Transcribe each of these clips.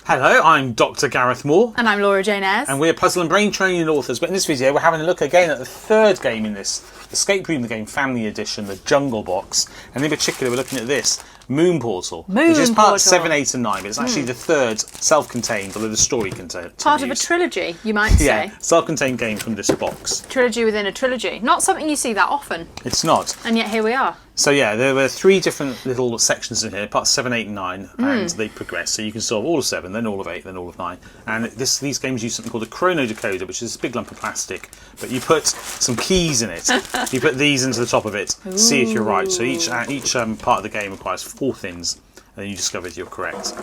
Hello, I'm Dr Gareth Moore. And I'm Laura Jane Ayres. And we're puzzle and brain training authors. But in this video, we're having a look again at the third game in this escape room game family edition, the Jungle Box. And in particular, we're looking at this, Moon Portal. Which is part 7, 8 and 9. But it's actually the third self-contained, although the story contains. Part of a trilogy, you might say. Yeah, self-contained game from this box. Trilogy within a trilogy. Not something you see that often. It's not. And yet here we are. So yeah, there were 3 different little sections in here, parts 7, 8 and 9, and they progress. So you can solve all of 7, then all of 8, then all of 9. And these games use something called a chrono decoder, which is a big lump of plastic, but you put some keys in it. You put these into the top of it to see if you're right. So each part of the game requires 4 things, and then you discover if you're correct.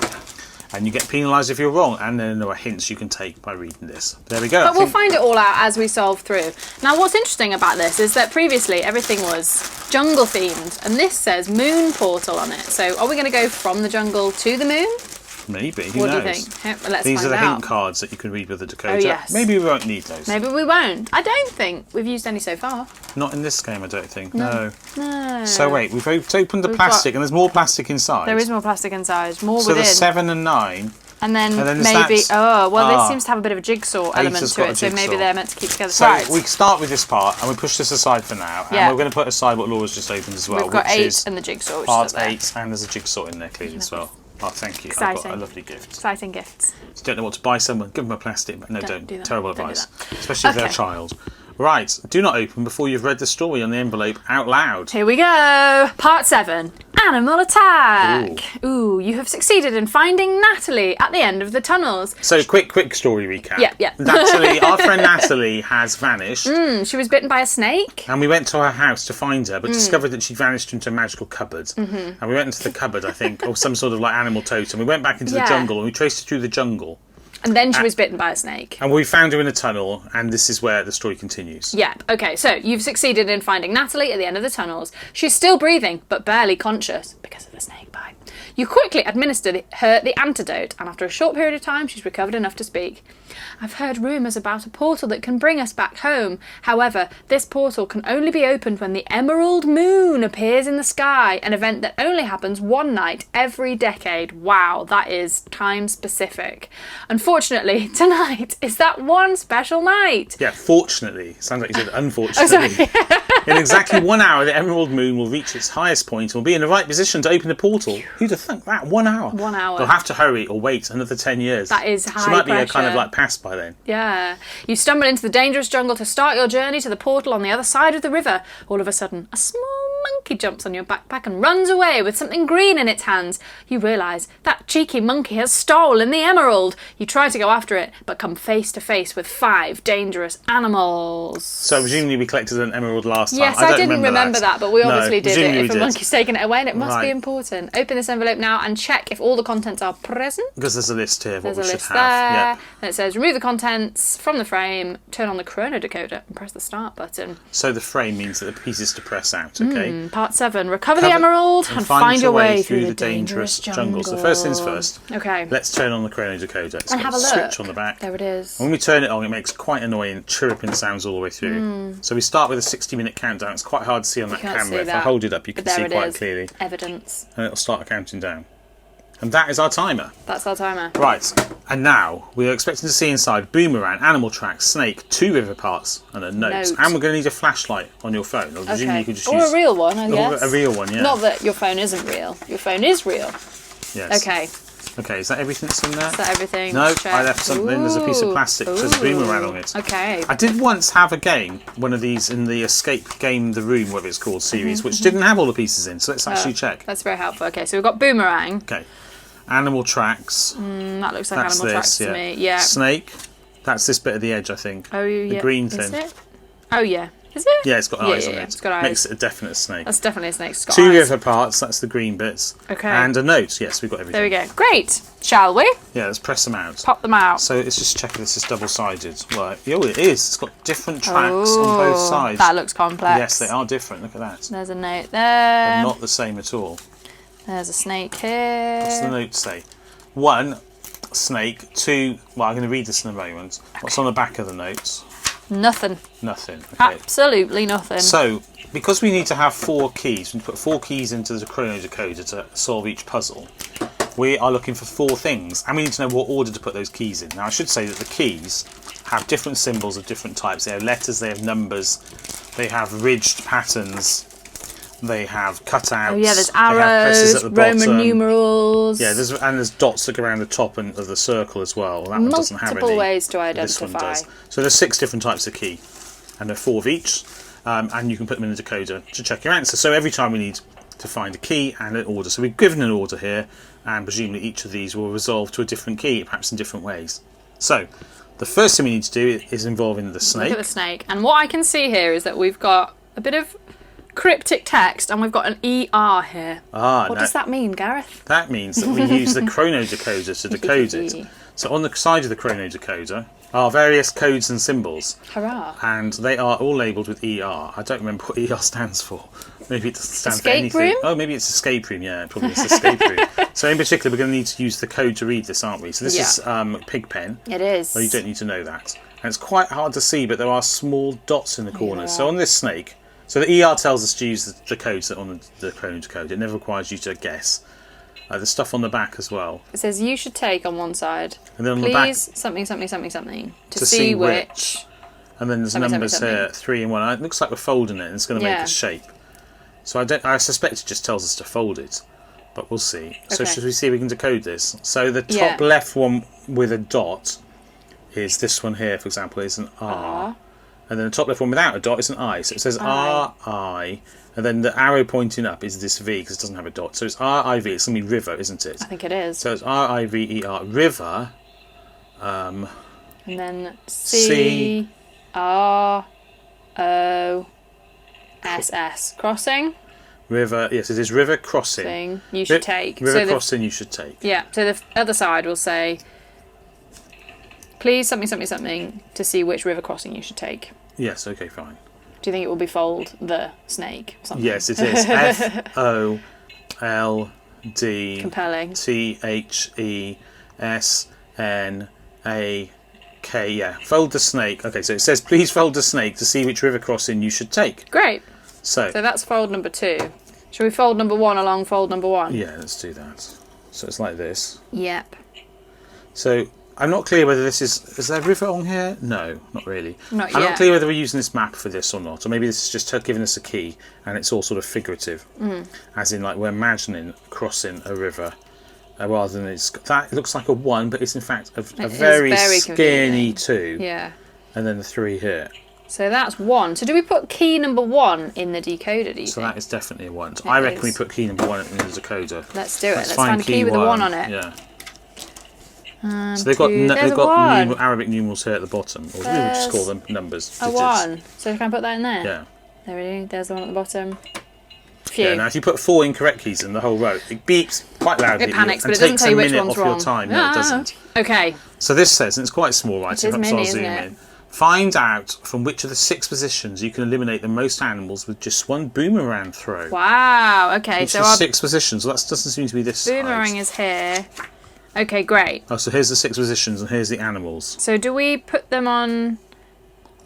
And you get penalised if you're wrong, and then there are hints you can take by reading this. There we go. But we'll find it all out as we solve through. Now, what's interesting about this is that previously everything was jungle themed, and this says Moon Portal on it. So are we going to go from the jungle to the moon? Maybe. Who knows? What do you think? Well, let's These find are the out. hint cards that you can read with the decoder. Oh, yes. Maybe we won't need those. Maybe we won't. I don't think we've used any so far. Not in this game, I don't think. No. No. So wait, we've opened the plastic, and there's more plastic inside. There is more plastic inside. More so within. there's 7 and 9. And then maybe... this seems to have a bit of a jigsaw element to it, so maybe they're meant to keep together. So right. we start with this part, and we push this aside for now, and we're going to put aside what Laura's just opened as well. We've got which 8 is and the jigsaw, which part is there. 8, and there's a jigsaw in there clearly as well. Oh, thank you. Exciting. I've got a lovely gift. Exciting gifts. If you don't know what to buy someone, give them a plastic, but no, don't. Do that. Terrible Don't advice. do that. Especially if they're a child. Right, do not open before you've read the story on the envelope out loud. Here we go. Part 7. Animal attack. Ooh, you have succeeded in finding Natalie at the end of the tunnels. So, quick story recap. Yeah. Natalie, our friend Natalie has vanished. She was bitten by a snake. And we went to her house to find her, but discovered that she'd vanished into a magical cupboard. And we went into the cupboard, I think, or some sort of like animal totem. We went back into the jungle, and we traced her through the jungle. And then she was bitten by a snake. And we found her in a tunnel, and this is where the story continues. Yeah, okay, so you've succeeded in finding Natalie at the end of the tunnels. She's still breathing, but barely conscious because of the snake bite. You quickly administered her the antidote, and after a short period of time, she's recovered enough to speak. I've heard rumours about a portal that can bring us back home. However, this portal can only be opened when the emerald moon appears in the sky, an event that only happens one night every decade. Wow, that is time specific. Unfortunately, tonight is that one special night. Yeah, fortunately. Sounds like you said unfortunately. In exactly 1 hour, the emerald moon will reach its highest point and will be in the right position to open the portal. Who'd have thunk that? 1 hour. 1 hour. They'll have to hurry or wait another 10 years. That is high She might pressure. be a kind of like past by then. Yeah. You stumble into the dangerous jungle to start your journey to the portal on the other side of the river. All of a sudden, a small monkey jumps on your backpack and runs away with something green in its hands. You realise that cheeky monkey has stolen the emerald. You try to go after it, but come face to face with 5 dangerous animals. So presumably we collected an emerald last time. Yes, I didn't remember that, but we obviously did it. If a did. monkey's taken it away, and it must be important. Open this envelope now and check if all the contents are present. Because there's a list here of what There's we a should list have. there. Yeah. And it says remove the contents from the frame, turn on the chrono decoder, and press the start button. So the frame means that the pieces to press out, okay? Part 7. Recover the emerald and find your way through the dangerous jungle. So first things first. Okay. Let's turn on the chrono decoder. It's And got have a look. switch on the back. There it is. And when we turn it on, it makes quite annoying chirruping sounds all the way through. So we start with a 60-minute countdown. It's quite hard to see on that can't camera. see If I that. hold it up, you can But there see it quite is. clearly. Evidence. And it'll start counting down. And that is our timer. That's our timer. Right, and now we are expecting to see inside boomerang, animal tracks, snake, 2 river parts, and a note. And we're going to need a flashlight on your phone. I presume you could just use a real one, I guess. a real one, yeah. Not that your phone isn't real. Your phone is real. Yes. Okay. Okay, is that everything that's in there? Is that everything? No, Check. I left something. There's a piece of plastic that says boomerang on it. Okay. I did once have a game, one of these in the Escape Game the Room, whatever it's called, series, which didn't have all the pieces in, so let's actually check. That's very helpful. Okay, so we've got boomerang. Okay. Animal tracks. That looks like That's animal tracks this, to me. Yeah. Snake. That's this bit of the edge, I think. Oh, yeah. The green Is thing. it? Oh, yeah. Is it? Yeah, it's got eyes on it. It's got eyes. Makes it a definite snake. That's definitely a snake. It's got 2 eyes. river parts, that's the green bits. Okay. And a note. Yes, we've got everything. There we go. Great. Shall we? Yeah, let's press them out. Pop them out. So let's just check if this is double-sided. Right. Oh, it is. It's got different tracks on both sides. That looks complex. Yes, they are different. Look at that. There's a note They're there. not the same at all. There's a snake here. What's the note say? 1, snake. 2, well, I'm going to read this in a moment. What's on the back of the notes? Nothing. Nothing. Okay. Absolutely nothing. So, because we need to have 4 keys, we put 4 keys into the chrono decoder to solve each puzzle. we are looking for 4 things, and we need to know what order to put those keys in. Now, I should say that the keys have different symbols of different types. They have letters, they have numbers, they have ridged patterns, they have cutouts. Oh yeah, there's they have presses arrows, at the Roman bottom. numerals. Yeah, there's dots that go around the top of the circle as well. That one doesn't have any. Multiple ways to This one identify. does. So there's 6 different types of key, and there are 4 of each, and you can put them in the decoder to check your answer. So every time we need to find a key and an order. So we've given an order here, and presumably each of these will resolve to a different key, perhaps in different ways. So the first thing we need to do is involving the snake. Look at the snake. And what I can see here is that we've got a bit of cryptic text, and we've got an ER here. What does that mean, Gareth? That means that we use the chrono decoder to decode it. So on the side of the chrono decoder are various codes and symbols. Hurrah. And they are all labelled with ER. I don't remember what ER stands for. Maybe it doesn't stand for Escape anything. room? Oh, maybe it's escape room. Yeah, probably it's escape room. So in particular, we're going to need to use the code to read this, aren't we? So this is Pigpen. It is. Well, you don't need to know that. And it's quite hard to see, but there are small dots in the corners. So on this snake, so the ER tells us to use the codes that on the chrono decoder. It never requires you to guess. There's stuff on the back as well. It says you should take on one side. And then on Please, the back, something, something, something, something. To see which. And then there's something, numbers something, here, 3 and 1. It looks like we're folding it, and it's going to make a shape. So I suspect it just tells us to fold it, but we'll see. So should we see if we can decode this? So the top left one with a dot is this one here, for example, is an R. And then the top left one without a dot is an I. So it says R-I. And then the arrow pointing up is this V, because it doesn't have a dot. So it's R-I-V. It's going to be river, isn't it? I think it is. So it's R-I-V-E-R, river. And then C-R-O-S-S. Crossing? River, yes, it is river crossing. You should take. River crossing you should take. Yeah, so the other side will say, please something, something, something, to see which river crossing you should take. Yes, okay, fine. Do you think it will be fold the snake or something? Yes, it is. F-O-L-D Compelling. T-H-E-S-N-A-K. Yeah, fold the snake. Okay, so it says, please fold the snake to see which river crossing you should take. Great. So that's fold number 2. Shall we fold number 1 along fold number 1? Yeah, let's do that. So it's like this. Yep. So I'm not clear whether this is there a river on here? No, not really. Not yet. I'm not clear whether we're using this map for this or not, or maybe this is just giving us a key and it's all sort of figurative, as in like we're imagining crossing a river, rather than it looks like a 1, but it's in fact a very skinny 2. Yeah. And then the 3 here. So that's 1. So do we put key number 1 in the decoder, do you So think? that is definitely a 1. So I reckon we put key number 1 in the decoder. Let's do it. Let's find a key with a 1 on it. Yeah. So they've got Arabic numerals here at the bottom, or we would just call them numbers. A 1. So can I put that in there? Yeah. There we go. There's the one at the bottom. Phew. Yeah. Now, if you put 4 incorrect keys in the whole row, it beeps quite loudly. It panics, and but it doesn't takes tell you a which minute one's off wrong. your time. No, it doesn't. Okay. So this says, and it's quite small writing. It is mini, I'll zoom in. Find out from which of the 6 positions you can eliminate the most animals with just 1 boomerang throw. Wow. Okay. So our 6 positions. Well, that doesn't seem to be this boomerang side. is here. Okay, great. Oh, so here's the 6 positions, and here's the animals. So do we put them on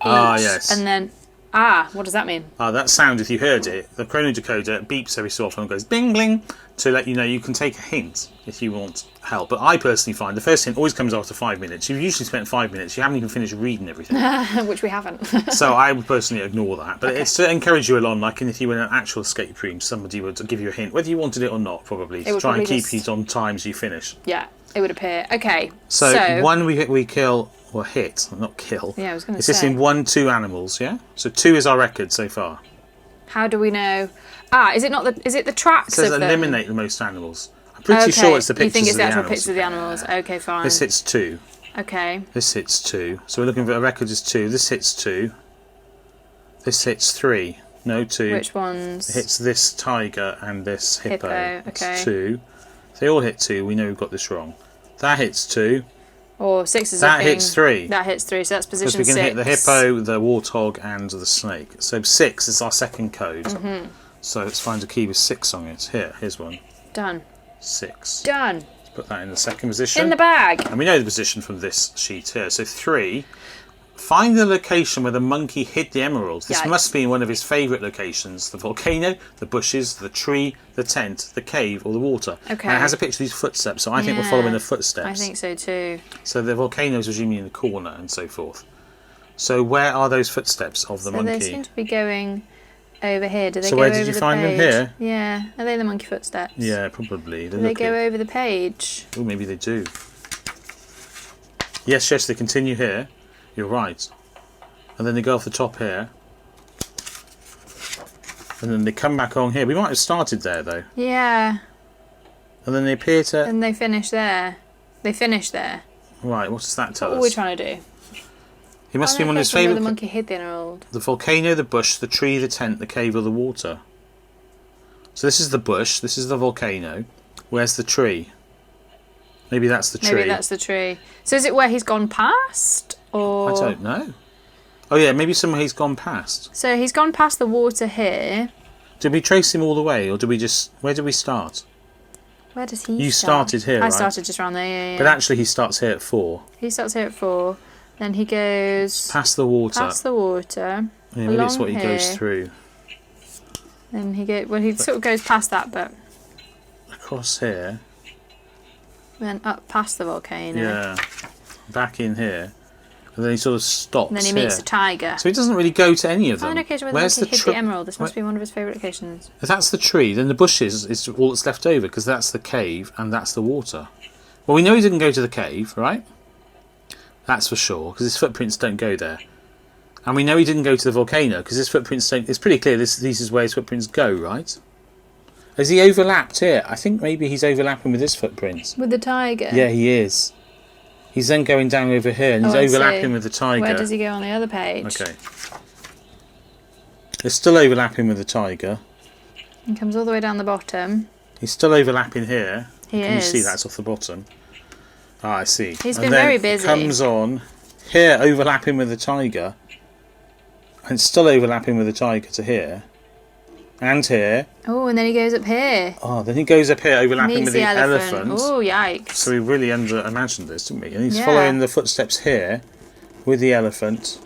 each? Yes. And then, what does that mean? That sound, if you heard it, the chrono decoder beeps every so often and goes bing bling to let you know you can take a hint if you want help. But I personally find the first hint always comes after 5 minutes. You've usually spent 5 minutes. You haven't even finished reading everything. Which we haven't. So I would personally ignore that. But it's to encourage you along, like if you were in an actual escape room, somebody would give you a hint, whether you wanted it or not, probably, to try and keep you on time as you finish. Yeah, it would appear. Okay. So 1 we kill, or hit, not kill. Yeah, I was going to It's say. just in 1, 2 animals, yeah? So 2 is our record so far. How do we know? Is it the tracks It says of them? eliminate the most animals. I'm pretty sure it's the pictures You think it's of the the actual animals. pictures of the animals? Okay, fine. This hits 2. Okay. This hits 2. So we're looking for a record is 2. This hits 2. This hits 3. No, 2. Which ones? It hits this tiger and this hippo. Okay. It's 2. If they all hit 2, we know we've got this wrong. That hits 2. Or 6 is That hits 3. That hits 3, so that's position 6. Because we can hit the hippo, the warthog, and the snake. So 6 is our second code. So let's find a key with 6 on it. Here's one. Done. 6. Done. Let's put that in the second position. In the bag. And we know the position from this sheet here. So 3, Find the location where the monkey hid the emeralds. This Yikes. must be one of his favourite locations. The volcano, the bushes, the tree, the tent, the cave, or the water. Okay. And it has a picture of these footsteps, so I think we're following the footsteps. I think so too. So the volcano is presumably in the corner and so forth. So where are those footsteps of the monkey? They seem to be going over here. Do they So go where over did you the find them page? here? Yeah. Are they the monkey footsteps? Yeah, probably. Do they go over the page? Oh, maybe they do. Yes, they continue here. You're right. And then they go off the top here. And then they come back on here. We might have started there, though. Yeah. And then they appear to... And they finish there. They finish there. Right, what does that tell What us? are we trying to do? He must be one of his favourite... The monkey hid the emerald. The volcano, the bush, the tree, the tent, the cave, or the water. So this is the bush. This is the volcano. Where's the tree? Maybe that's the tree. Maybe that's the tree. So is it where he's gone past? Or... I don't know. Oh yeah, maybe somewhere he's gone past. So he's gone past the water here. Did we trace him all the way, or did we just... Where did we start? Where does he You start? started here, I right? started just around there, yeah. But actually he starts here at 4. He starts here at 4. Then he goes... Past the water. Past the water. Yeah, maybe it's along what he goes here. through. Then he sort of goes past that, but Across here. then up past the volcano. Yeah. Back in here. And then he sort of stops And then he here. meets a tiger. So he doesn't really go to any of them. Find a location where the Where's monkey hid tree? the emerald. This must be one of his favourite locations. If that's the tree, then the bushes is all that's left over, because that's the cave and that's the water. Well, we know he didn't go to the cave, right? That's for sure, because his footprints don't go there. And we know he didn't go to the volcano, because his footprints don't... It's pretty clear these is where his footprints go, right? Has he overlapped here? I think maybe he's overlapping with his footprints. With the tiger? Yeah, he is. He's then going down over here, and he's I see. overlapping with the tiger. Where does he go on the other page? Okay. He's still overlapping with the tiger. He comes all the way down the bottom. He's still overlapping here. He Can is. you see that's off the bottom? Ah, I see. He's And been then very it busy. Comes on here, overlapping with the tiger, and still overlapping with the tiger to here, and here. Oh, and then he goes up here. Oh, then he goes up here, overlapping Meets with the elephant. Oh, yikes. So we really imagined this, didn't we? And he's Yeah. following the footsteps here with the elephant,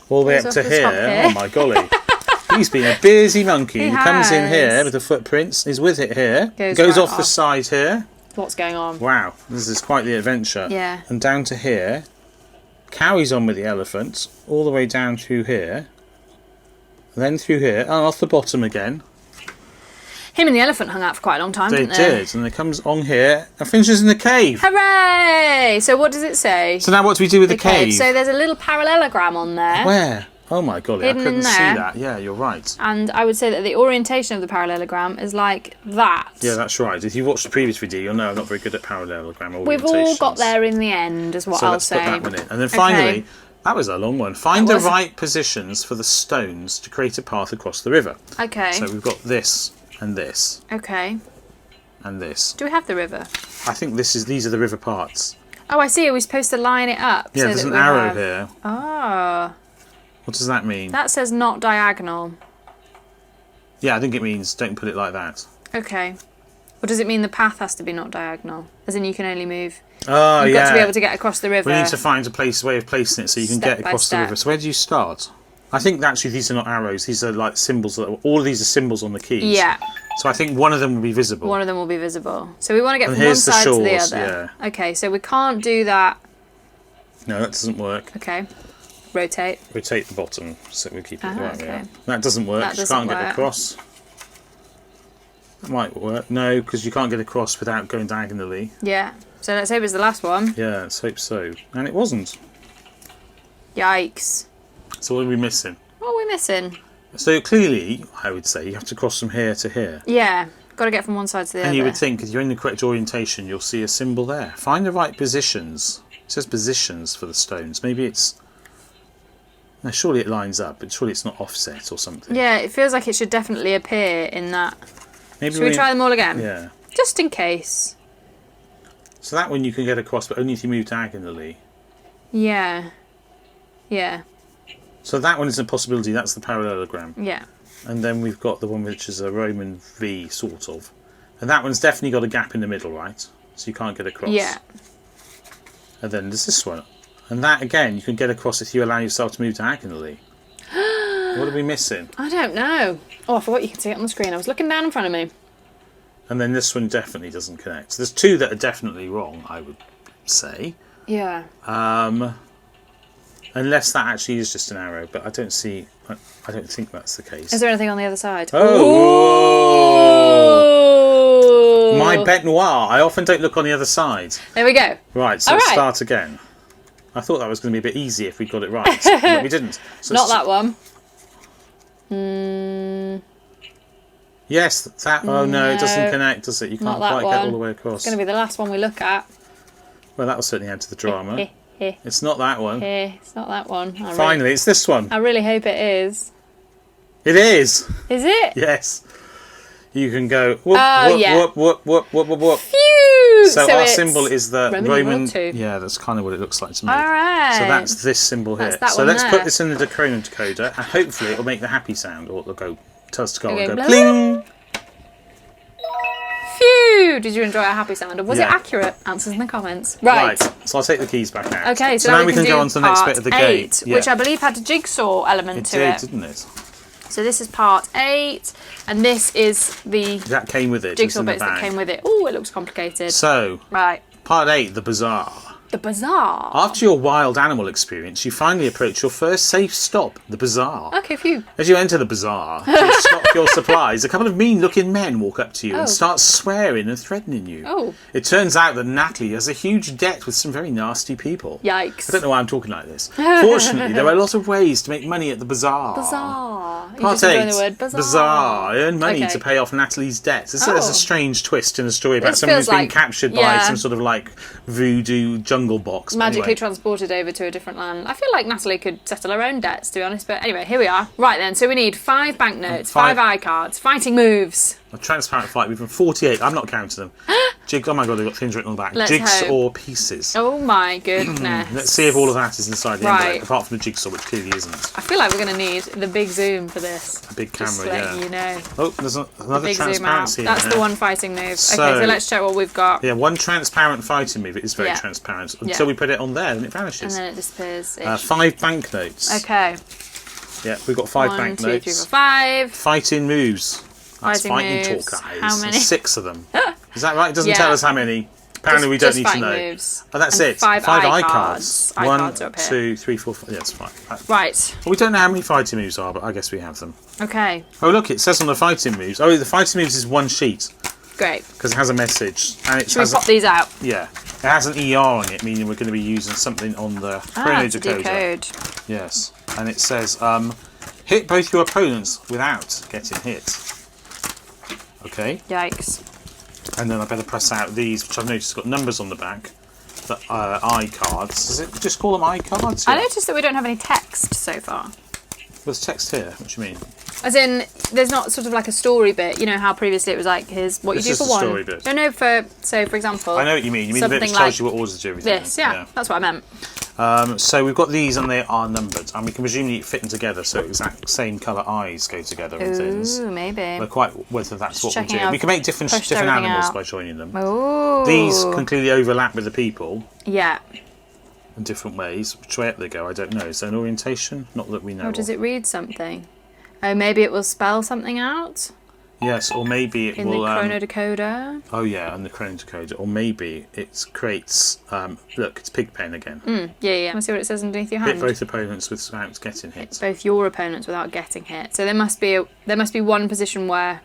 all the way Goes up off to the top here. here. Oh my golly! He's been a busy monkey. He comes in has. here with the footprints. He's with it here. Goes Goes right off the off. side here. What's going on? Wow, this is quite the adventure. Yeah. And down to here. Carries on with the elephant, all the way down through here. Then through here, and off the bottom again. Him and the elephant hung out for quite a long time, They didn't they? did, and it comes on here and finishes in the cave. Hooray! So what does it say? So now what do we do with the cave? So there's a little parallelogram on there. Where? Oh my golly, Hidden I couldn't in see there. that. Yeah, you're right. And I would say that the orientation of the parallelogram is like that. Yeah, that's right. If you watched the previous video, you'll know I'm not very good at parallelogram orientations. We've all got there in the end, is what So I'll let's say. put that one in. And then finally, Okay. that was a long one. Find That the was. right positions for the stones to create a path across the river. Okay. So we've got this and this Okay. and this. Do we have the river? I think these are the river parts. Oh, I see. Are we supposed to line it up? Yeah, so there's that an we arrow have... here. Oh. What does that mean? That says not diagonal. Yeah, I think it means don't put it like that. Okay. Or does it mean the path has to be not diagonal? As in you can only move... Oh, You've yeah. got to be able to get across the river. We need to find a way of placing it so you can Step get by across the step. river. So where do you start? I think actually these are not arrows. These are like symbols. All of these are symbols on the keys. Yeah. So I think one of them will be visible. One of them will be visible. So we want to get And from one here's the side to the shores, other. Okay, so we can't do that. No, that doesn't work. Okay. Rotate. Rotate the bottom so we keep it Ah, right okay. there. That doesn't work. That You doesn't can't get work. across. That might work. No, because you can't get across without going diagonally. Yeah. So let's hope it's the last one. Yeah, let's hope so. And it wasn't. Yikes. So what are we missing? What are we missing? So clearly, I would say, you have to cross from here to here. Yeah. Got to get from one side to the other. And you would think, if you're in the correct orientation, you'll see a symbol there. Find the right positions. It says positions for the stones. Maybe it's... No, surely it lines up, but surely it's not offset or something. Yeah, it feels like it should definitely appear in that. Maybe Should we try them all again? Yeah. Just in case. So that one you can get across, but only if you move diagonally. Yeah. Yeah. So that one is a possibility. That's the parallelogram. Yeah. And then we've got the one which is a Roman V, sort of. And that one's definitely got a gap in the middle, right? So you can't get across. Yeah. And then there's this one. And that, again, you can get across if you allow yourself to move diagonally. What are we missing? I don't know. Oh, I forgot you could see it on the screen. I was looking down in front of me. And then this one definitely doesn't connect. So there's two that are definitely wrong, I would say. Yeah. Unless that actually is just an arrow, but I don't think that's the case. Is there anything on the other side? Oh! My bête noire. I often don't look on the other side. There we go. Right, so let's start again. I thought that was going to be a bit easy if we got it right, but we didn't. So Not that one. Yes, that. Oh no, it doesn't connect, does it? You can't quite get all the way across. It's going to be the last one we look at. Well, that will certainly add to the drama. It's not that one. It's not that one. Finally, it's this one. I really hope it is. It is. Is it? Yes. You can go whoop, whoop, whoop, whoop, whoop, whoop. Phew! So our symbol is the Roman. II. Yeah, that's kind of what it looks like to me. All right. So that's this symbol here. So let's put this in the chronodecoder, and hopefully it'll make the happy sound, or it'll go. Tell us to go and go pling. Phew! Did you enjoy our happy sound? Or was it accurate? Answers in the comments. Right. So I'll take the keys back out. Okay, so now we can go on to the next bit of the game. Which I believe had a jigsaw element to it. Didn't it? So this is part 8, and this is the that came with it. Jigsaw bits that came with it. Oh, it looks complicated. So, right. Part 8, the Bazaar. The Bazaar. After your wild animal experience, you finally approach your first safe stop, the Bazaar. Okay, phew. As you enter the Bazaar to stock your supplies, a couple of mean-looking men walk up to you and start swearing and threatening you. Oh. It turns out that Natalie has a huge debt with some very nasty people. Yikes. I don't know why I'm talking like this. Fortunately, there are a lot of ways to make money at the Bazaar. Bazaar. Part 8, the word bazaar. Bazaar. Earn money to pay off Natalie's debts. There's a strange twist in the story about someone who's been captured by some sort of like voodoo jungle box. Magically transported over to a different land. I feel like Natalie could settle her own debts, to be honest. But anyway, here we are. Right then, so we need 5 banknotes, 5 iCards, fighting moves. A transparent fight with 48. I'm not counting them. Oh my god, they've got things written on the back. Jigsaw pieces. Oh my goodness. Let's see if all of that is inside the envelope, apart from the jigsaw, which clearly isn't. I feel like we're going to need the big zoom for this. A big camera, just letting you know. Oh, there's another big transparency. That's the one fighting move. So, okay, so let's check what we've got. Yeah, one transparent fighting move. It is very transparent until we put it on there and it vanishes. And then it disappears. 5 banknotes. Okay. Yeah, we've got 5 banknotes. 1, 2, 3, 4, 5. Fighting moves. That's fighting moves. talk, guys. How many? 6 of them. Is that right? It doesn't tell us how many. Apparently, we don't need to know. Moves. Oh, that's it. 5 iCards. 1, 2, 3, 4, 5. Yeah, that's fine. Right. Well, we don't know how many fighting moves are, but I guess we have them. Okay. Oh, look, it says on the fighting moves. Oh, the fighting moves is 1 sheet. Great. Because it has a message. And Should we pop these out? Yeah. It has an ER on it, meaning we're going to be using something on the chronodecoder. Decode. Yes. And it says, hit both your opponents without getting hit. Okay. Yikes. And then I better press out these, which I've noticed got numbers on the back. The iCards. Does it just call them iCards? Yeah. I noticed that we don't have any text so far. There's text here. What do you mean? As in, there's not sort of like a story bit. You know how previously it was like, here's what you do for one. Story bit. No, for example. I know what you mean. You mean the bit that tells you what orders to do everything. This, yeah, that's what I meant. So we've got these and they are numbered, and we can presumably fit them together so exact same colour eyes go together and things. Ooh, maybe. We're quite whether that's what we do. We can make different animals by joining them. Ooh. These can clearly overlap with the people. Yeah. In different ways. Which way up they go, I don't know. Is there an orientation? Not that we know. Or does it read something? Oh, maybe it will spell something out? Yes, or maybe it will... In the chronodecoder? Oh yeah, and the chronodecoder. Or maybe it creates... look, it's Pigpen again. Yeah. Want to see what it says underneath your hand? Hit both opponents without getting hit. Hit both your opponents without getting hit. So there must be one position where...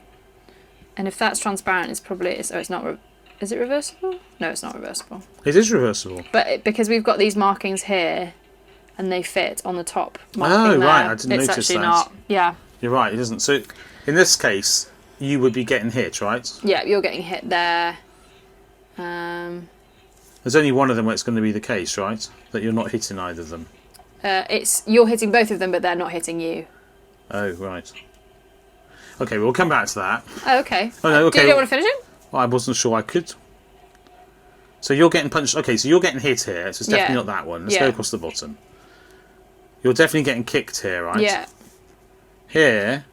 And if that's transparent, it's probably... it's not... Is it reversible? No, it's not reversible. It is reversible. But because we've got these markings here, and they fit on the top marking there, right, I didn't notice actually that. Not. Yeah. You're right, it isn't. So in this case, you would be getting hit, right? Yeah, you're getting hit there. There's only one of them where it's going to be the case, right? That you're not hitting either of them. You're hitting both of them, but they're not hitting you. Oh, right. Okay, we'll come back to that. Oh, okay. Oh, no, okay. Do you want to finish it? Well, I wasn't sure I could. So you're getting punched. Okay, so you're getting hit here. So it's definitely not that one. Let's go across the bottom. You're definitely getting kicked here, right? Yeah. Here,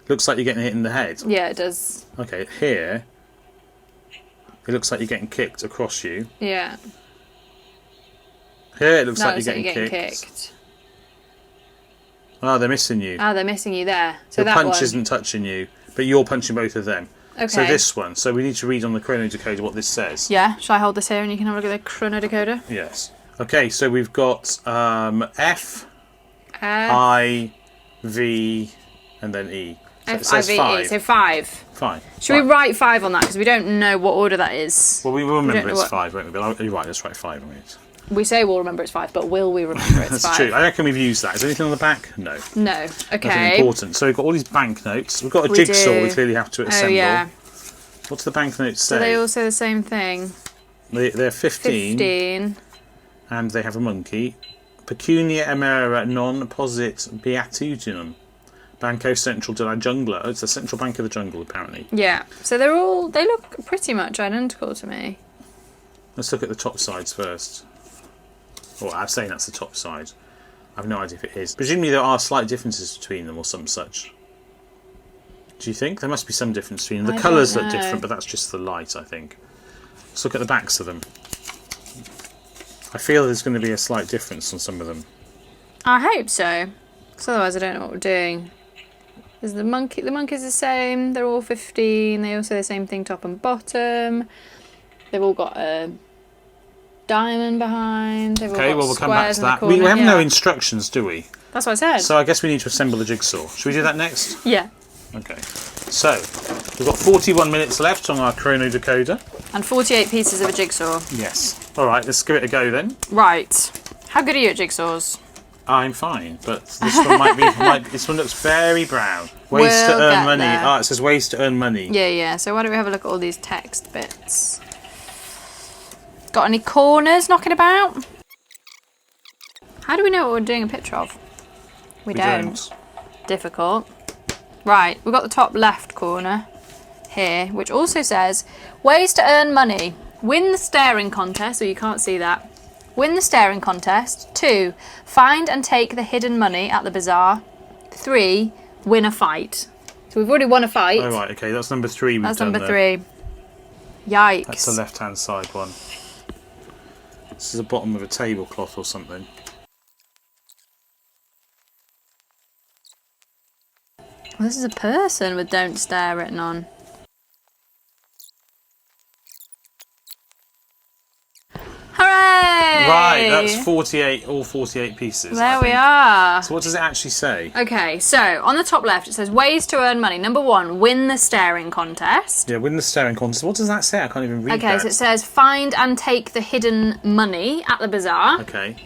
looks like you're getting hit in the head. Yeah, it does. Okay, here, it looks like you're getting kicked across you. Yeah. Here it looks No, like it's you're like getting kicked. Oh, they're missing you. Oh, they're missing you there. So Your that punch one. isn't touching you, but you're punching both of them. Okay. So this one. So we need to read on the chrono decoder what this says. Yeah. Shall I hold this here and you can have a look at the chrono decoder? Yes. Okay. So we've got F, F, I, V, and then E. So it says I, V, 5. E. So 5. Fine. Should we write 5 on that because we don't know what order that is? Well, we will remember know it's what- 5, won't we? But you're right. Let's write 5 on it. We say we'll remember it's 5, but will we remember it's That's 5? true. I reckon we've used that. Is there anything on the back? No. No. Nothing Okay. important. So we've got all these banknotes. We've got a We jigsaw do. we clearly have to Oh assemble. yeah. What's the banknotes say? So they all say the same thing. They're 15, 15. and they have a monkey. Pecunia emera non posit beatitudinum. Banco Central de la Jungla. Oh, it's the Central Bank of the Jungle, apparently. Yeah. So they look pretty much identical to me. Let's look at the top sides first. Well, I'm saying that's the top side. I've no idea if it is. Presumably there are slight differences between them or some such. Do you think? There must be some difference between them. The I colours don't look know. different, but that's just the light, I think. Let's look at the backs of them. I feel there's going to be a slight difference on some of them. I hope so. Because otherwise I don't know what we're doing. There's the monkey. The monkey's the same. They're all 15. They all say the same thing top and bottom. They've all got a diamond behind. They've all Okay, got well, we'll come back squares to in the that. We corner, have yeah. no instructions, do we? That's what I said. So I guess we need to assemble the jigsaw. Should we do that next? Yeah. Okay. So, we've got 41 minutes left on our chrono decoder. And 48 pieces of a jigsaw. Yes. All right, let's give it a go then. Right. How good are you at jigsaws? I'm fine, but this one might be. This one looks very brown. Ways to We'll earn get money. there. Ah, it says ways to earn money. Yeah. So why don't we have a look at all these text bits? Got any corners knocking about? How do we know what we're doing a picture of? We don't. Difficult. Right, we've got the top left corner here, which also says ways to earn money. Win the staring contest, so you can't see that. Win the staring contest. 2, find and take the hidden money at the bazaar. 3, win a fight. So we've already won a fight. Oh, right, okay, that's number 3 we've That's done number there. 3. Yikes. That's the left-hand side one. This is the bottom of a tablecloth or something. Well, this is a person with "Don't Stare" written on. Hooray! Right, that's 48, all 48 pieces. I There we think. are. So what does it actually say? Okay, so on the top left it says ways to earn money. Number 1, win the staring contest. Yeah, win the staring contest. What does that say? I can't even read Okay, that. so it says find and take the hidden money at the bazaar. Okay.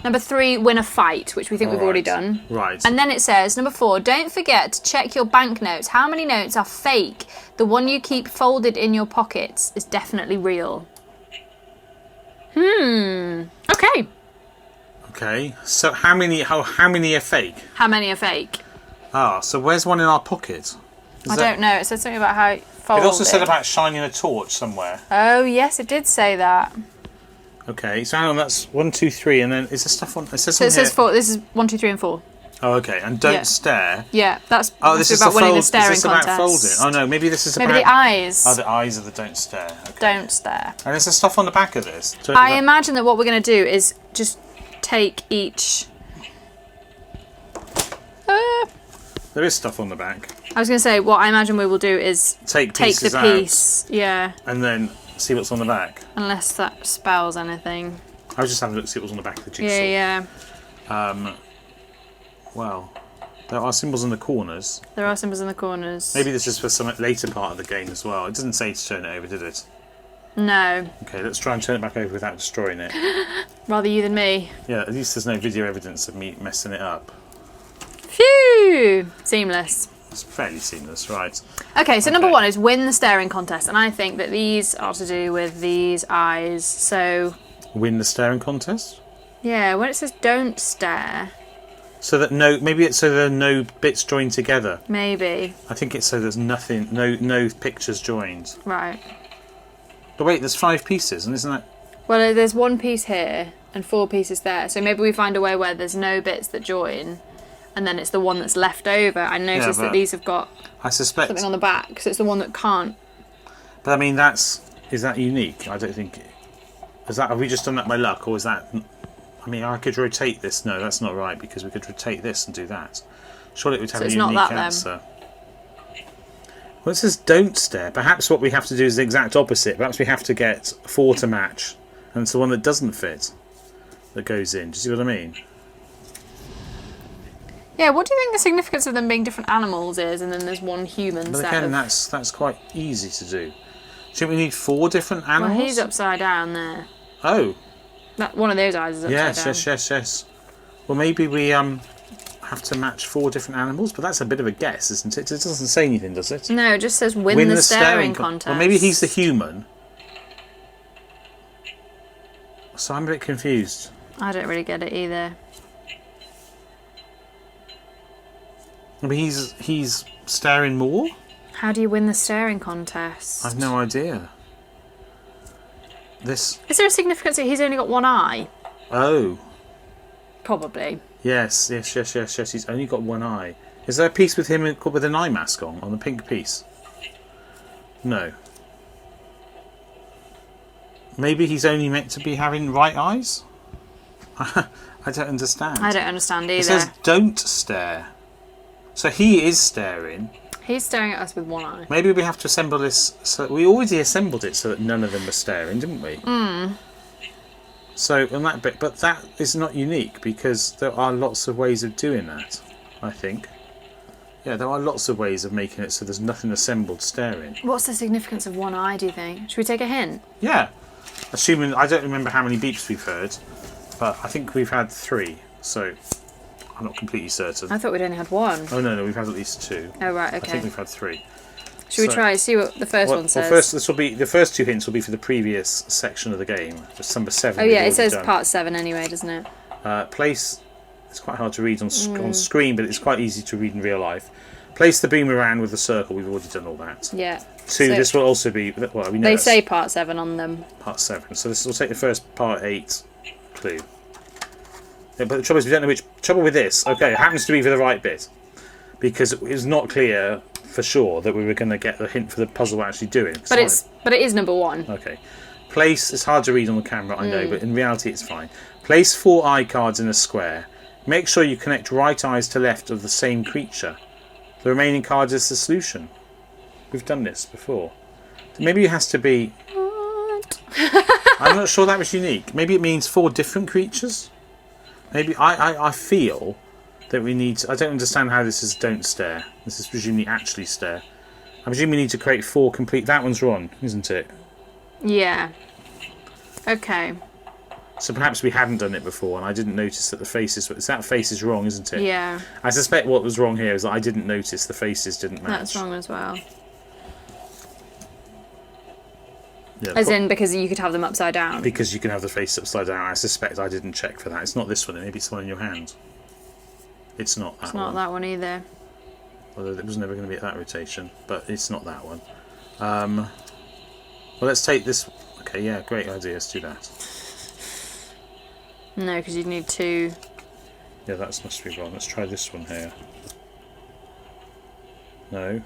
Number 3, win a fight, which we think we've already done. Right. And then it says, number 4, don't forget to check your banknotes. How many notes are fake? The one you keep folded in your pockets is definitely real. Okay. Okay. So how many are fake? How many are fake? Ah, so where's one in our pocket? I don't know. It said something about how it It folded. also said about shining a torch somewhere. Oh, yes, it did say that. Okay, so hang on, that's 1, 2, 3, and then is there stuff on? It says So it on here. says 4. This is 1, 2, 3, and 4. Oh, okay, and don't Yeah. stare. Yeah, that's Oh, this is about winning the Is staring this contest. about folding? Oh no, maybe this is Maybe about. the eyes. Oh, the eyes of the don't stare. Okay. Don't stare. And is there stuff on the back of this? I imagine that what we're going to do is just take each. There is stuff on the back. I was going to say, what I imagine we will do is Take take pieces the out piece. Yeah, and then see what's on the back. unless that spells anything. I was just having a look to see what was on the back of the jigsaw. Yeah, yeah. Well, there are symbols in the corners. There are symbols in the corners. Maybe this is for some later part of the game as well. It doesn't say to turn it over, did it? No. Okay, let's try and turn it back over without destroying it. Rather you than me. Yeah, at least there's no video evidence of me messing it up. Phew! Seamless. It's fairly seamless, right? Okay, so number Okay. 1 is win the staring contest, and I think that these are to do with these eyes. So, Win the staring contest? yeah, when it says don't stare, So that maybe it's so there are no bits joined together. maybe. I think it's so there's nothing, no pictures joined. Right. But wait, there's 5 pieces, and isn't that? Well, there's 1 piece here and 4 pieces there, so maybe we find a way where there's no bits that join, and then it's the one that's left over. I noticed that but these have got I suspect. something on the back, so it's the one that can't. But I mean, is that unique? I don't think. Have we just done that by luck, or is that? I mean, I could rotate this. No, that's not right, because we could rotate this and do that. Surely it would have So a it's unique not that, answer. Well, it says don't stare. Perhaps what we have to do is the exact opposite. Perhaps we have to get 4 to match, and it's the one that doesn't fit that goes in. Do you see what I mean? Yeah, what do you think the significance of them being different animals is, and then there's one human But set again, of... that's quite easy to do. Do you think we need 4 different animals? Well, he's upside down there. Oh. One of those eyes is upside down. Yes. Well, maybe we have to match 4 different animals, but that's a bit of a guess, isn't it? It doesn't say anything, does it? No, it just says win the staring contest. Well, maybe he's the human. So I'm a bit confused. I don't really get it either. I mean, he's staring more? How do you win the staring contest? I've no idea. Is there a significance that he's only got one eye? Oh. Probably. Yes. He's only got one eye. Is there a piece with him with an eye mask on the pink piece? No. Maybe he's only meant to be having right eyes? I don't understand. I don't understand either. It says don't stare. So he is staring. He's staring at us with one eye. Maybe we have to assemble this. So we already assembled it so that none of them were staring, didn't we? So on that bit, but that is not unique because there are lots of ways of doing that, I think. Yeah, there are lots of ways of making it so there's nothing assembled staring. What's the significance of one eye, do you think? Should we take a hint? Yeah. Assuming, I don't remember how many beeps we've heard, but I think we've had 3, so I'm not completely certain. I thought we'd only had 1. Oh no, we've had at least 2. Oh right, okay. I think we've had 3. Should we try see what the first one says? Well, first this will be the first 2 hints will be for the previous section of the game. Just number 7. Oh yeah, it says part 7 anyway, doesn't it? Place. It's quite hard to read on screen, but it's quite easy to read in real life. Place the boomerang with the circle. We've already done all that. Yeah. 2. So this will also be. Well, we know they say part 7 on them. Part 7. So this will take the first part 8 clue. Yeah, but the trouble is we don't know which. Trouble with this. Okay, it happens to be for the right bit because it was not clear for sure that we were going to get the hint for the puzzle we're actually doing. But it is number 1. Okay. Place. It's hard to read on the camera, I know, but in reality it's fine. Place 4 eye cards in a square. Make sure you connect right eyes to left of the same creature. The remaining card is the solution. We've done this before. Maybe it has to be... What? I'm not sure that was unique. Maybe it means 4 different creatures? Maybe... I feel that we need to... I don't understand how this is don't stare. This is presumably actually stare. I presume we need to create 4 complete... That one's wrong, isn't it? Yeah. Okay. So perhaps we hadn't done it before and I didn't notice that the faces... That face is wrong, isn't it? Yeah. I suspect what was wrong here is that I didn't notice the faces didn't match. That's wrong as well. Yeah, as in because you could have them upside down. Because you can have the face upside down. I suspect I didn't check for that. It's not this one. Maybe it's the one in your hand. It's not that one. It's not that one either. Although it was never going to be at that rotation. But it's not that one. Well, let's take this... Okay, yeah, great idea. Let's do that. No, because you'd need 2... Yeah, that must be wrong. Let's try this one here. No.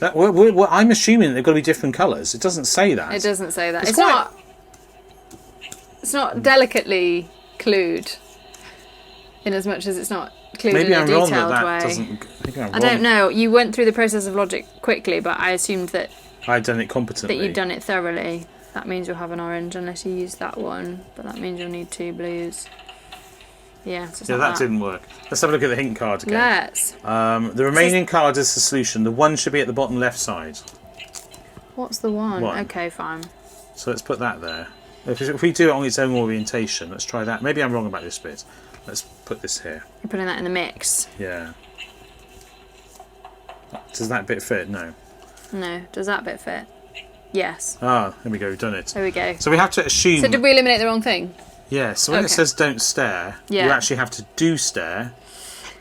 I'm assuming they've got to be different colours. It doesn't say that. It doesn't say that. It's not delicately clued, in as much as it's not clued maybe in a I'm wrong detailed that way. doesn't. Maybe I'm I wrong. don't know. You went through the process of logic quickly, but I assumed that I'd done it competently. you'd done it thoroughly. That means you'll have an orange unless you use that one, but that means you'll need 2 blues. Yeah, so it's Yeah, not that didn't work. Let's have a look at the hint card again. Let's. The remaining card is the solution. The 1 should be at the bottom left side. What's the 1? 1. Okay, fine. So let's put that there. If we do it on its own orientation, let's try that. Maybe I'm wrong about this bit. Let's put this here. You're putting that in the mix. Yeah. Does that bit fit? No. No. Does that bit fit? Yes. Ah, there we go. We've done it. There we go. So we have to assume... So did we eliminate the wrong thing? Yeah, so when it Okay. says don't stare, Yeah. you actually have to do stare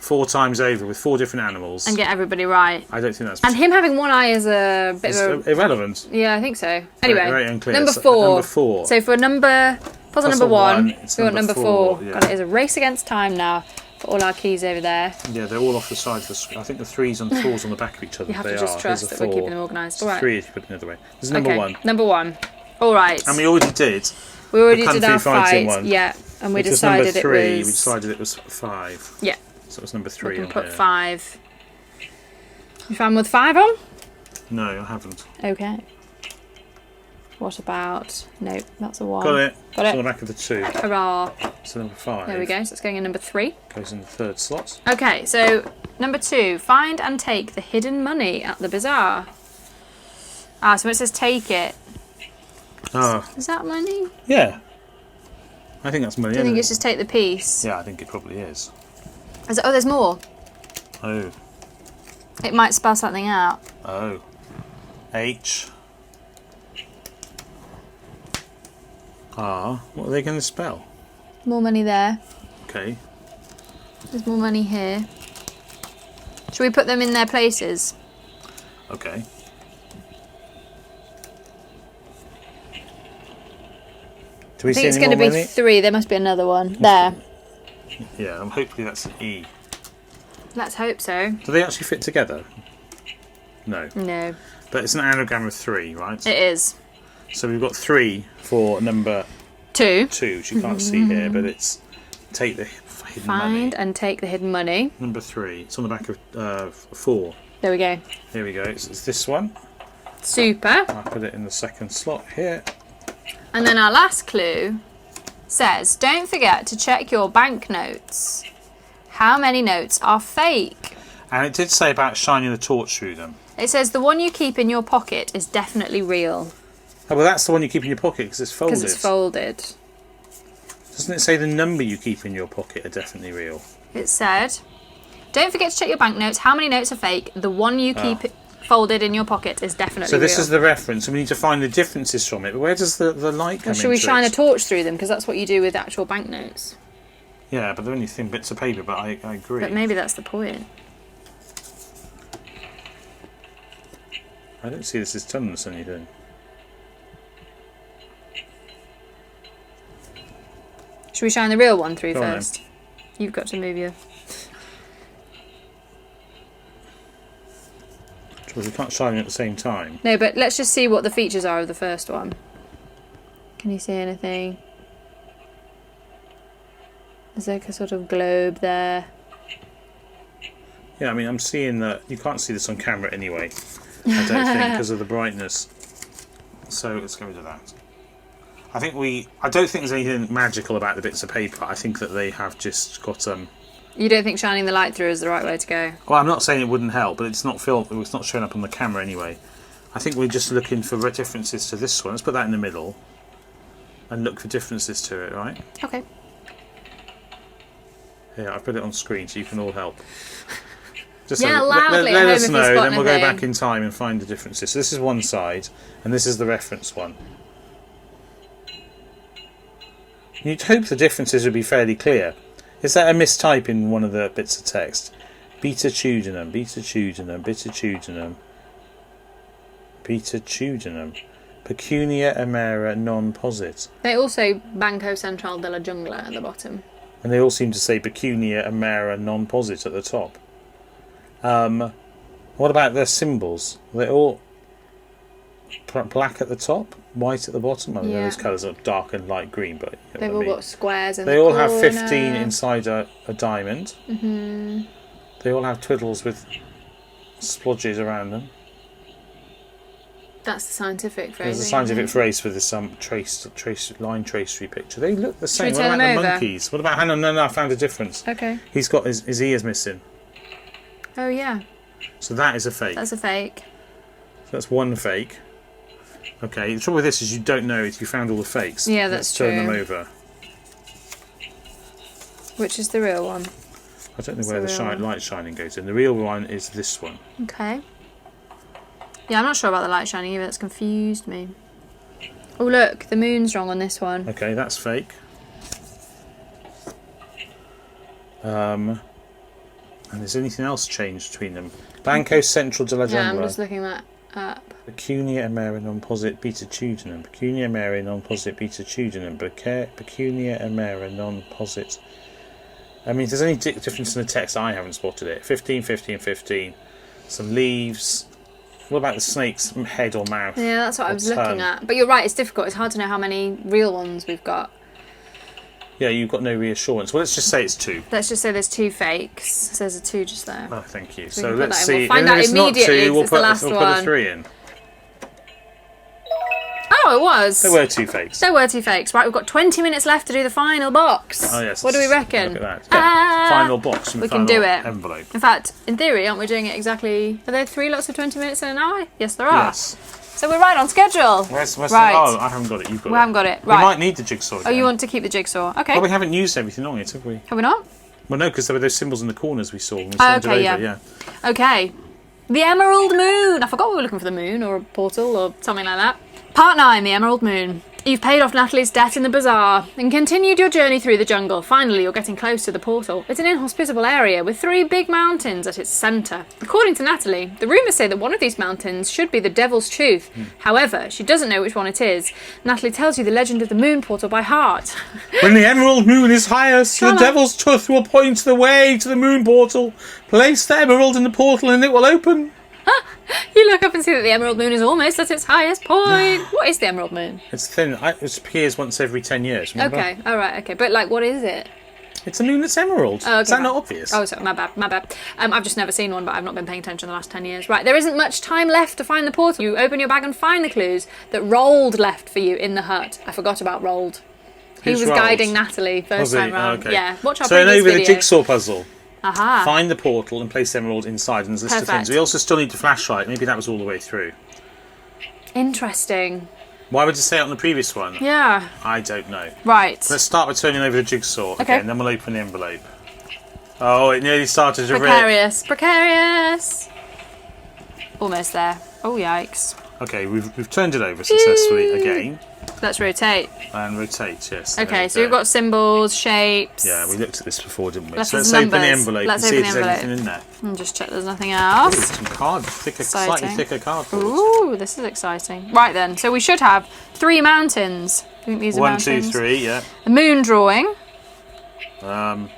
4 times over with 4 different animals. And get everybody right. I don't think that's... And him having one eye is a bit of a... irrelevant. Yeah, I think so. Anyway, very unclear. number So, 4. number 4. So for puzzle Puzzle number 1, one, we it's want number number 4, 4. yeah. God, it is a race against time now. Put all our keys over there. Yeah, they're all off the side of the screen. I think the 3s and 4s on the back of each other. You have they to just are. trust Here's a that we're 4. keeping them organised. All It's right. 3 if you put it another way. This is number 1. Number 1. All right. And we already did. We already the did Kung our Fu fighting fight. one. Yeah, and we Which was decided number 3. it We was. decided it was 5. Yeah. So it was number We 3 can on put here. 5. You found with 5 on? No, I haven't. Okay. What about? No, that's a 1. Got it. Got It's on it. the back of the 2. Hurrah. So number 5. There we go. So it's going in number 3. Goes in the 3rd slot. Okay, so number 2. Find and take the hidden money at the bazaar. Ah, so it says take it. Oh, Is that money? yeah. I think that's money. Do you think isn't it's just take the piece? Yeah, I think it probably is. Oh, there's more. Oh. It might spell something out. Oh. H. R. What are they going to spell? More money there. Okay. There's more money here. Should we put them in their places? Okay. Do we I think see it's any going to more be money? 3. There must be another one. There. Yeah, hopefully that's an E. Let's hope so. Do they actually fit together? No. No. But it's an anagram of 3, right? It is. So we've got 3 for number 2. 2, which you can't see here, but it's take the hidden money. Find and take the hidden money. Number 3. It's on the back of 4. There we go. Here we go. It's this one. Super. I'll put it in the 2nd slot here. And then our last clue says, don't forget to check your banknotes. How many notes are fake? And it did say about shining the torch through them. It says the one you keep in your pocket is definitely real. Oh, well, that's the one you keep in your pocket because it's folded. Because it's folded. Doesn't it say the number you keep in your pocket are definitely real? It said, don't forget to check your banknotes. How many notes are fake? The one you keep folded in your pocket is definitely So this real. is the reference, and we need to find the differences from it. But where does the light come Well, should we into shine a it? torch through them? Because that's what you do with actual banknotes. Yeah, but they're only thin bits of paper, but I agree. But maybe that's the point. I don't see this as tons or anything. Should we shine the real one through Go on first? You've got to move your... Because we can't shine it at the same time. No, but let's just see what the features are of the first one. Can you see anything? There's like a sort of globe there. Yeah, I mean, I'm seeing that you can't see this on camera anyway. I don't think because of the brightness. So let's go to that. I don't think there's anything magical about the bits of paper. I think that they have just got You don't think shining the light through is the right way to go? Well, I'm not saying it wouldn't help, but it's not it's not showing up on the camera anyway. I think we're just looking for differences to this one. Let's put that in the middle and look for differences to it, right? Okay. Yeah, I've put it on screen so you can all help. Just Yeah, so loudly let at us home if you know, spot then we'll go anything. back in time and find the differences. So this is one side, and this is the reference one. You'd hope the differences would be fairly clear. Is that a mistype in one of the bits of text? Beta-tudinum, beta-tudinum, beta-tudinum, beta-tudinum, pecunia amera non-posit. They also Banco Central de la Jungla at the bottom. And they all seem to say pecunia amera non-posit at the top. What about their symbols? They're all black at the top, white at the bottom. I mean, Yeah. those colours are dark and light green, but you know They've what I all mean. got squares in They the all have corner. 15 inside a diamond. Mm-hmm. They all have twiddles with splodges around them. That's the scientific phrase. There's a scientific phrase for this line tracery picture. They look the same. we What turn about them the over? monkeys? What about? Hang on, no, I found a difference. Okay. He's got his ears missing. Oh yeah, So that is a fake. that's a fake. So that's one fake. Okay, the trouble with this is you don't know if you found all the fakes. Yeah, Let's that's turn them true. over. Which is the real one? I don't know That's where the the real one. light shining goes in. The real one is this one. Okay. Yeah, I'm not sure about the light shining either. That's confused me. Oh look, the moon's wrong on this one. Okay, that's fake. And is anything else changed between them? Banco Central de la Yeah, I'm Jungla. just looking that up. Pecunia amera non-posit beta-tudinum. Pecunia amera non-posit beta-tudinum. Pecunia amera non-posit I mean, if there's any difference in the text, I haven't spotted it. 15, 15, 15. Some leaves. What about the snake's head or mouth? Yeah, that's what I was looking at. But you're right, it's difficult. It's hard to know how many real ones we've got. Yeah, you've got no reassurance. Well, let's just say it's 2. Let's just say there's 2 fakes. So there's a 2 just there. Oh, thank you. So So we can put let's that in. see. We'll find And out if it's not immediately 2, we'll it's the put last a one. 3 in. Oh, it was. There were 2 fakes. There were 2 fakes. Right, we've got 20 minutes left to do the final box. Oh, yes. What do we reckon? Look at that. Yeah. Final box. We can do it. Envelope. In fact, in theory, aren't we doing it exactly... Are there 3 lots of 20 minutes in an hour? Yes, there are. Yes. So we're right on schedule. Where's Right. Oh, I haven't got it. You've got it. We haven't got it. We Right. might need the jigsaw again. Oh, you want to keep the jigsaw? Okay. Well, we haven't used everything on it, have we? Have we not? Well, no, because there were those symbols in the corners we saw when we Oh, turned okay, it over. yeah. Yeah. Okay. The Emerald Moon. I forgot we were looking for the moon or a portal or something like that. Part 9, the Emerald Moon. You've paid off Natalie's debt in the bazaar and continued your journey through the jungle. Finally, you're getting close to the portal. It's an inhospitable area with 3 big mountains at its centre. According to Natalie, the rumours say that one of these mountains should be the Devil's Tooth. However, she doesn't know which one it is. Natalie tells you the legend of the moon portal by heart. When the emerald moon is highest, the Shut up. devil's tooth will point the way to the moon portal. Place the emerald in the portal and it will open. You look up and see that the Emerald Moon is almost at its highest point. What is the Emerald Moon? It's thin. It appears once every 10 years, remember? Okay, alright, okay. But, like, what is it? It's a moon that's emerald. Oh, okay, Is that right. not obvious? Oh, sorry, my bad. I've just never seen one, but I've not been paying attention the last 10 years. Right, there isn't much time left to find the portal. You open your bag and find the clues that Rold left for you in the hut. I forgot about Rold. He Who's was Rold? guiding Natalie first Was he? time round. Oh, okay. Yeah, watch our So previous over video. the jigsaw puzzle. Aha. Find the portal and place the emerald inside, and there's a list of Perfect. things. We also still need the flashlight. Maybe that was all the way through. Interesting. Why would you say it on the previous one? Yeah. I don't know. Right. Let's start by turning over the jigsaw Okay. again, then we'll open the envelope. Oh, it nearly started to rip. Precarious. Almost there. Oh, yikes. Okay, we've turned it over successfully again. Let's rotate. And rotate, yes. There Okay, we so we've go. got symbols, shapes. Yeah, we looked at this before, didn't we? Letters So let's and open the numbers. envelope Let's and see if open there's the anything in there. And just check there's nothing Ooh, else. some card, slightly Exciting. thicker cardboard. Ooh, this is exciting. Right then, so we should have 3 mountains. I think these are 1, 2, mountains. 3, yeah. A moon drawing Um,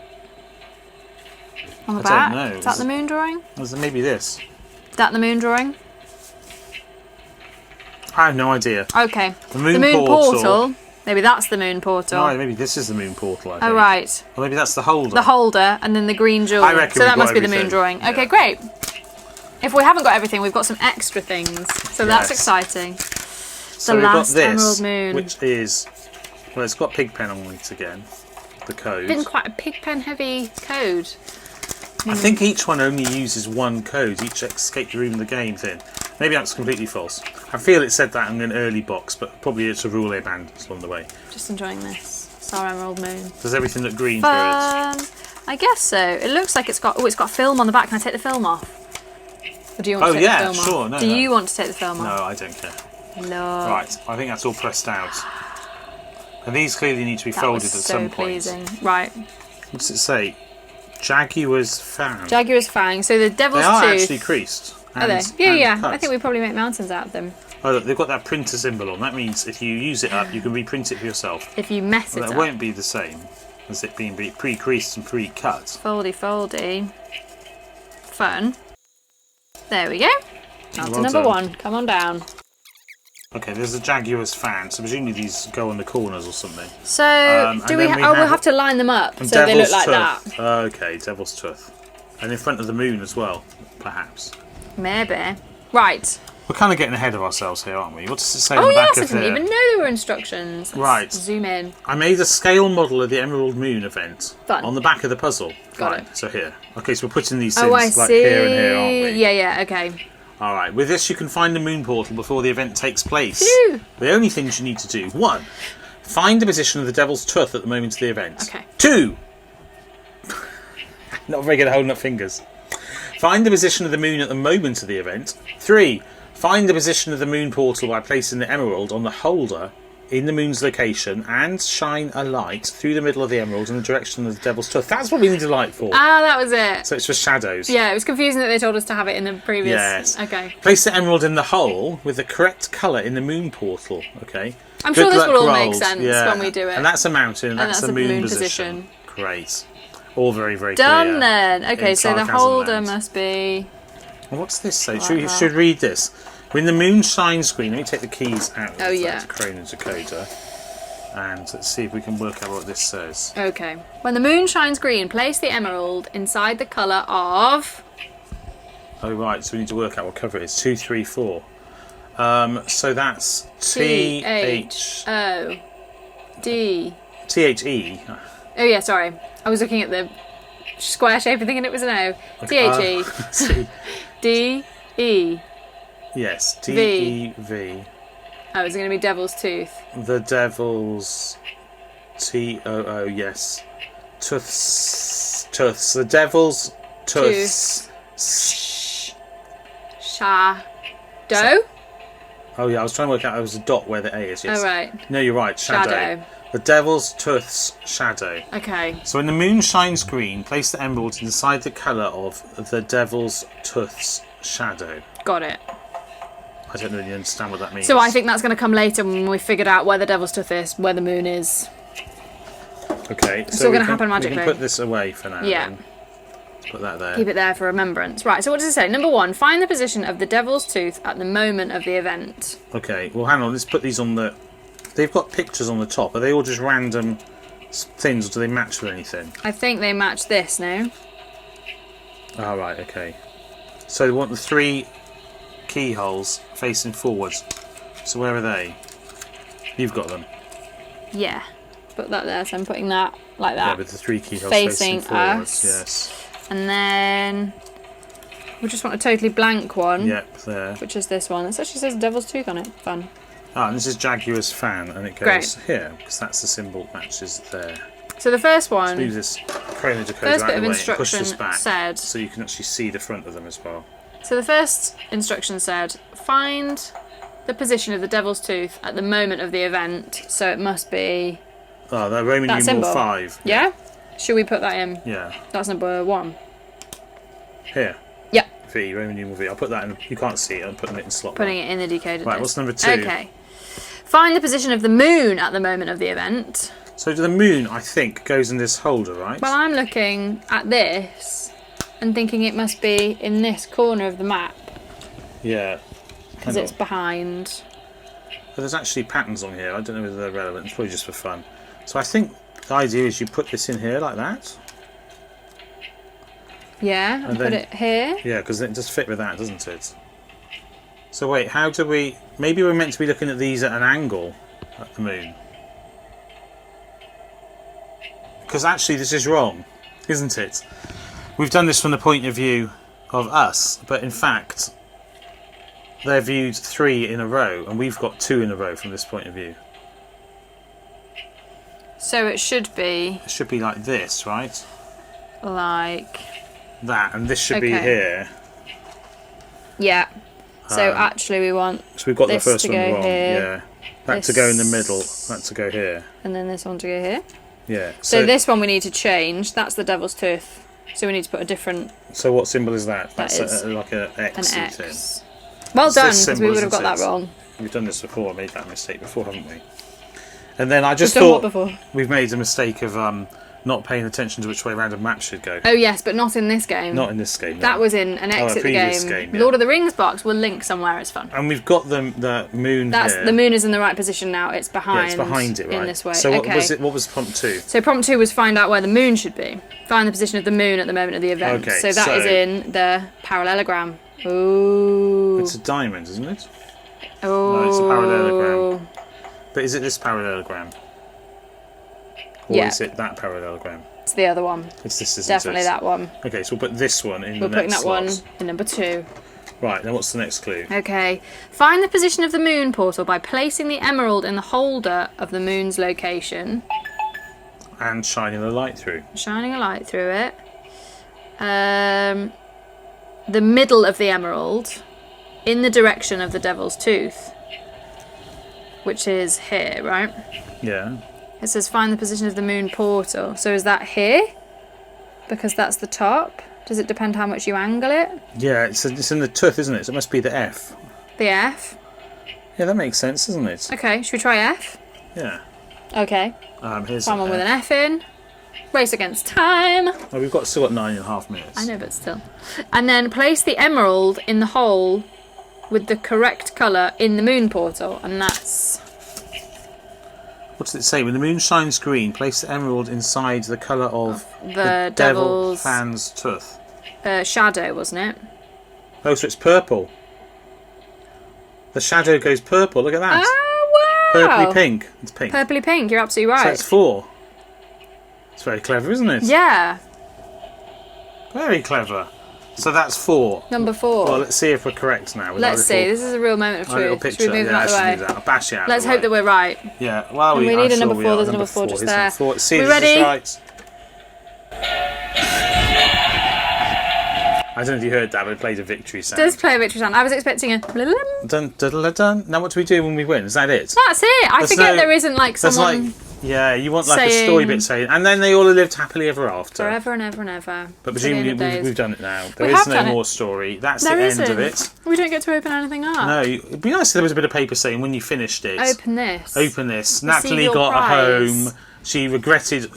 on the I back. don't know. Is that the moon drawing? there's maybe this. Is that the moon drawing? I have no idea. Okay. The moon, The moon portal. portal. Maybe that's the moon portal. No, maybe this is the moon portal, I think. Oh, right. Or maybe that's the holder. The holder and then the green jewel. I reckon So we've that got must be the moon everything. drawing. Yeah. Okay, great. If we haven't got everything, we've got some extra things. So that's Yes. exciting. So the we've got last this, Emerald Moon. which is, well, it's got Pigpen on it again, the code. Been quite a pigpen heavy code. I think each one only uses one code, each escape the room of the game thing. Maybe that's completely false. I feel it said that in an early box, but probably it's a rule they banned along the way. Just enjoying this. Star Emerald Moon. Does everything look green through it? Fun. I guess so. It looks like it's got film on the back. Can I take the film off? Or do you want to take the film off? sure. No, do no. you want to take the film off? No, I don't care. Love. Right, I think that's all pressed out. And these clearly need to be That folded was at so some point. pleasing. Right. What does it say? Jaguar's fan. Jaguar's Fang. So the Devil's They are Tooth. actually creased. Are they? and- Yeah, and yeah. cut. I think we probably make mountains out of them. Oh, look, they've got that printer symbol on. That means if you use it up, you can reprint it for yourself. If you mess Well, it that up. won't be the same as it being pre-creased and pre-cut. Foldy. Fun. There we go. Mountain Well number done. 1. Come on down. Okay, there's a Jaguar's fan, so presumably these go on the corners or something. So, And do we? then we we'll have- have to line them up And so they look Devil's like Tooth. that. Okay, Devil's Tooth. And in front of the moon as well, perhaps. Maybe. Right. We're kind of getting ahead of ourselves here, aren't we? What does it say Oh on the back yes, I of didn't here? even know there were instructions. Let's Right. zoom in. I made a scale model of the Emerald Moon event Fun. on the back of the puzzle. Got right, it. so here. Okay, so we're putting these Oh, I things like see. here and here, aren't we? Yeah, okay. Alright, with this you can find the moon portal before the event takes place. Phew. The only things you need to do: 1. Find the position of the Devil's Tooth at the moment of the event. Okay. 2. Not very good at holding up fingers. Find the position of the moon at the moment of the event. 3. Find the position of the moon portal by placing the emerald on the holder in the moon's location and shine a light through the middle of the emerald in the direction of the Devil's Tooth. That's what we need a light for. Ah, that was it. So it's for shadows. Yeah, it was confusing that they told us to have it in the previous. Yes. Okay. Place the emerald in the hole with the correct colour in the moon portal. Okay. I'm sure this luck will all make rolls. sense Yeah. when we do it. And that's a mountain. And that's that's the a moon moon position. Great. All very, very Done clear. then. Okay, in so the Sarcasm holder Land. must be... Well, what's this say? Like Should read this. When the moon shines green, let me take the keys out of yeah. that chrono decoder. And let's see if we can work out what this says. Okay. When the moon shines green, place the emerald inside the colour of... Oh, right, so we need to work out what cover it is. 2, 3, 4. So that's T-H-O-D. T-H-E. Oh, yeah, sorry. I was looking at the square shape and thinking it was an O. T-H-E. C. D-E. Yes, D-E-V. Oh, is it going to be Devil's Tooth? The Devil's... T-O-O, yes. Tooths. The Devil's Tooths. Shadow? Oh, yeah, I was trying to work out there was a dot where the A is, yes. Oh, right. No, you're right, shadow. The Devil's Tooth's shadow. Okay. So when the moon shines green, place the emerald inside the colour of the Devil's Tooth's shadow. Got it. I don't really understand what that means. So I think that's going to come later when we figured out where the Devil's Tooth is, where the moon is. Okay, It's all going to happen magically. We can put this away for now. Yeah. Then. Put that there. Keep it there for remembrance. Right, so what does it say? Number 1, find the position of the Devil's Tooth at the moment of the event. Okay, well hang on, let's put these on the... They've got pictures on the top. Are they all just random things, or do they match with anything? I think they match this now. Oh, right, okay. So we want the 3 keyholes facing forwards. So where are they? You've got them. Yeah. Put that there, so I'm putting that like that. Yeah, with the 3 keyholes facing forwards. us. Yes. And then we just want a totally blank one. Yep, there. Which is this one. It actually says Devil's Tooth on it. Fun. Ah, and this is Jaguar's fan, and it goes here, because that's the symbol matches there. So the first one, Move this chrono decoder first out bit of of the way and push this instruction back said... so you can actually see the front of them as well. So the first instruction said, find the position of the Devil's Tooth at the moment of the event. So it must be... Oh, they're Roman that numeral symbol. 5. Yeah? Should we put that in? Yeah. That's number 1. Here. Yep. V, Roman numeral V. I'll put that in. You can't see it. I'm putting it in slot Putting 1. it in the decoder. Right, what's number 2? Okay. Find the position of the moon at the moment of the event. So the moon, I think, goes in this holder, right? Well, I'm looking at this and thinking it must be in this corner of the map Yeah. because it's behind. But there's actually patterns on here. I don't know whether they're relevant. It's probably just for fun. So I think the idea is you put this in here like that. Yeah, and then- put it here. Yeah, because it does fit with that, doesn't it? So wait, how do we... Maybe we're meant to be looking at these at an angle at the moon. Because actually this is wrong, isn't it? We've done this from the point of view of us, but in fact they're viewed 3 in a row and we've got 2 in a row from this point of view. So it should be It should be like this, right? like... That, and this should be Okay. here. Yeah. So actually we want So we've got the this first to one go wrong. here, Yeah. That to go in the middle, this- that to go here. and then this one to go here. Yeah. So this one we need to change. That's the Devil's Tooth. So we need to put a different... So what symbol is that? That's is like an an X thing. X. Well It's done, this because symbol, we would have got isn't that it? wrong. We've done this before. I made that mistake before, haven't we? And then I just We've done what thought before? we've made a mistake of not paying attention to which way around a map should go. Oh yes, but not in this game. Not in this game. No. That was in an a exit the previous game. game, yeah. Lord of the Rings box will link somewhere. It's fun. And we've got the moon That's here. the moon is in the right position now. It's behind. Yeah, it's behind it, right? In this way. So what okay. was it? What was prompt 2? So prompt 2 was find out where the moon should be. Find the position of the moon at the moment of the event. Okay, so that is so- in the parallelogram. Ooh. It's a diamond, isn't it? Oh. No, it's a parallelogram. But is it this parallelogram? Or Yeah. is it that parallelogram? It's the other one. It's this, isn't Definitely it? that one. Okay, so we'll put this one in We're the putting next that one slot. in number 2. Right, then what's the next clue? Okay. Find the position of the moon portal by placing the emerald in the holder of the moon's location. And shining the light through. Shining a light through it. The middle of the emerald in the direction of the Devil's Tooth, which is here, right? Yeah. It says find the position of the moon portal. So is that here? Because that's the top. Does it depend how much you angle it? Yeah, it's in the tooth, isn't it? So it must be the F. The F. Yeah, that makes sense, doesn't it? Okay, should we try F? Yeah. Okay. Here's Find one with an F in. Race against time. Well, we've still got 9.5 minutes. I know, but still. And then place the emerald in the hole with the correct colour in the moon portal. And that's... What does it say? When the moon shines green, place the emerald inside the colour of the devil's fan's tooth. Shadow, wasn't it? Oh, so it's purple. The shadow goes purple. Look at that. Oh, wow. Purpley pink. It's pink. Purpley pink, you're absolutely right. So it's 4. It's very clever, isn't it? Yeah. Very clever. So that's 4. Number 4. Well, let's see if we're correct now. Let's see. This is a real moment of Our little truth. picture. Should we move them out of the way? I'll bash it out. Let's hope that we're right. Yeah. Well, And we need a number 4. We are. There's a number 4 just there. See, we this ready? is right. I don't know if you heard that, but it played a victory sound. It does play a victory sound. I was expecting a... Dun, dun, dun, dun. Now what do we do when we win? Is that it? That's it. I forget there isn't like someone... Yeah, you want like a story bit saying, and then they all lived happily ever after. Forever and ever and ever. But presumably we've done it now. There is no more story. That's the end of it. We don't get to open anything up. No, it'd be nice if there was a bit of paper saying when you finished it. Open this. Open this. Natalie got a home. She regretted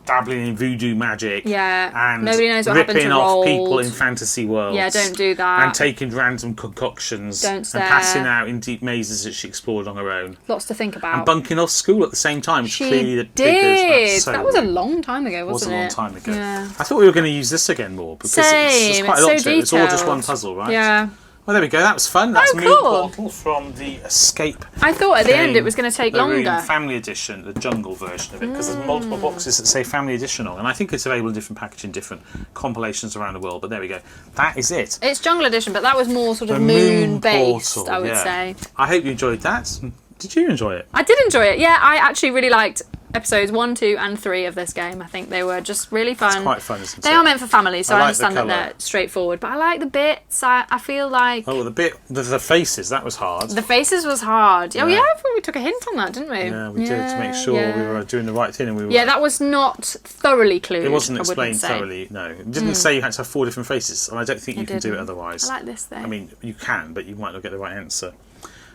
dabbling in voodoo magic. Yeah. And nobody knows what happened to ripping off Roald. people in fantasy worlds. Yeah, don't do that. And taking random concoctions. Don't and stare. passing out in deep mazes that she explored on her own. Lots to think about. And bunking off school at the same time. Which She clearly the did. So that was a long time ago, wasn't it? It was a long time ago. Yeah. I thought we were going to use this again more. Because it's quite a lot to it. It's all just one puzzle, right? Yeah. Well, there we go. That was fun. That's Moon cool. Portal from the Escape. I thought at the end it was going to take longer. The Family Edition, the jungle version of it, because there's multiple boxes that say Family Edition on, and I think it's available in different packaging, different compilations around the world. But there we go. That is it. It's Jungle Edition, but that was more sort of moon-based, Portal, I would say. I hope you enjoyed that. Did you enjoy it? I did enjoy it. Yeah, I actually really liked episodes 1, 2 and 3 of this game. I think they were just really fun. It's quite fun, isn't it? They are meant for families, so I like the understand that they're straightforward. But I like the bits. I feel like... Oh, the faces, that was hard. The faces was hard. Oh, yeah, I thought we took a hint on that, didn't we? Yeah, we did, to make sure we were doing the right thing. And we were. Yeah, that was not thoroughly clued. It wasn't explained thoroughly, no. It didn't say you had to have 4 different faces, and I don't think you can do it otherwise. I like this thing. I mean, you can, but you might not get the right answer.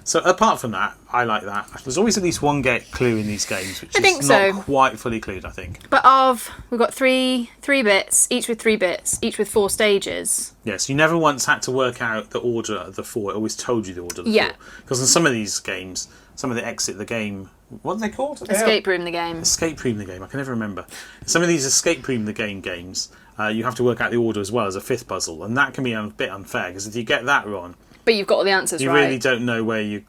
So apart from that, I like that. There's always at least one get clue in these games, which is not quite fully clued, I think. But we've got three bits, each with 3 bits, each with 4 stages. Yes, you never once had to work out the order of the 4. It always told you the order of the 4. Because in some of these games, some of the exit the game... What are they called? Escape Room the game. Escape Room the game. I can never remember. Some of these Escape Room the game games, you have to work out the order as well as a 5th puzzle. And that can be a bit unfair, because if you get that wrong... But you've got all the answers right. You really don't know where you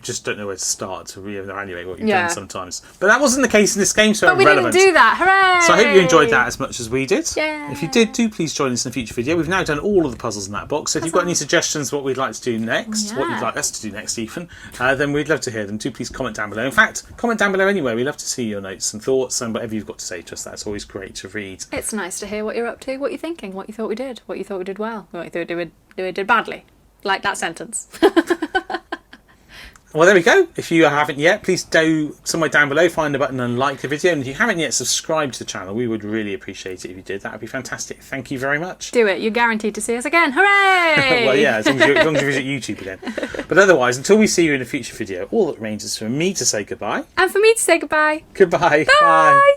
just don't know where to start to reevaluate what you've done sometimes. But that wasn't the case in this game, so we didn't do that. Hooray! So I hope you enjoyed that as much as we did. Yeah. If you did, do please join us in a future video. We've now done all of the puzzles in that box, so if you've got any suggestions what we'd like to do next, what you'd like us to do next even, then we'd love to hear them. Do please comment down below. In fact, comment down below anyway. We love to see your notes and thoughts and whatever you've got to say to us. That's always great to read. It's nice to hear what you're up to, what you're thinking, what you thought we did, what you thought we did well, what you thought we did badly. Like that sentence. Well, there we go. If you haven't yet, please do somewhere down below, find the button and like the video. And if you haven't yet subscribed to the channel, we would really appreciate it if you did. That would be fantastic. Thank you very much. Do it. You're guaranteed to see us again. Hooray! Well, yeah, as long as you visit YouTube again. But otherwise, until we see you in a future video, all that remains is for me to say goodbye. And for me to say goodbye. Goodbye. Bye. Bye.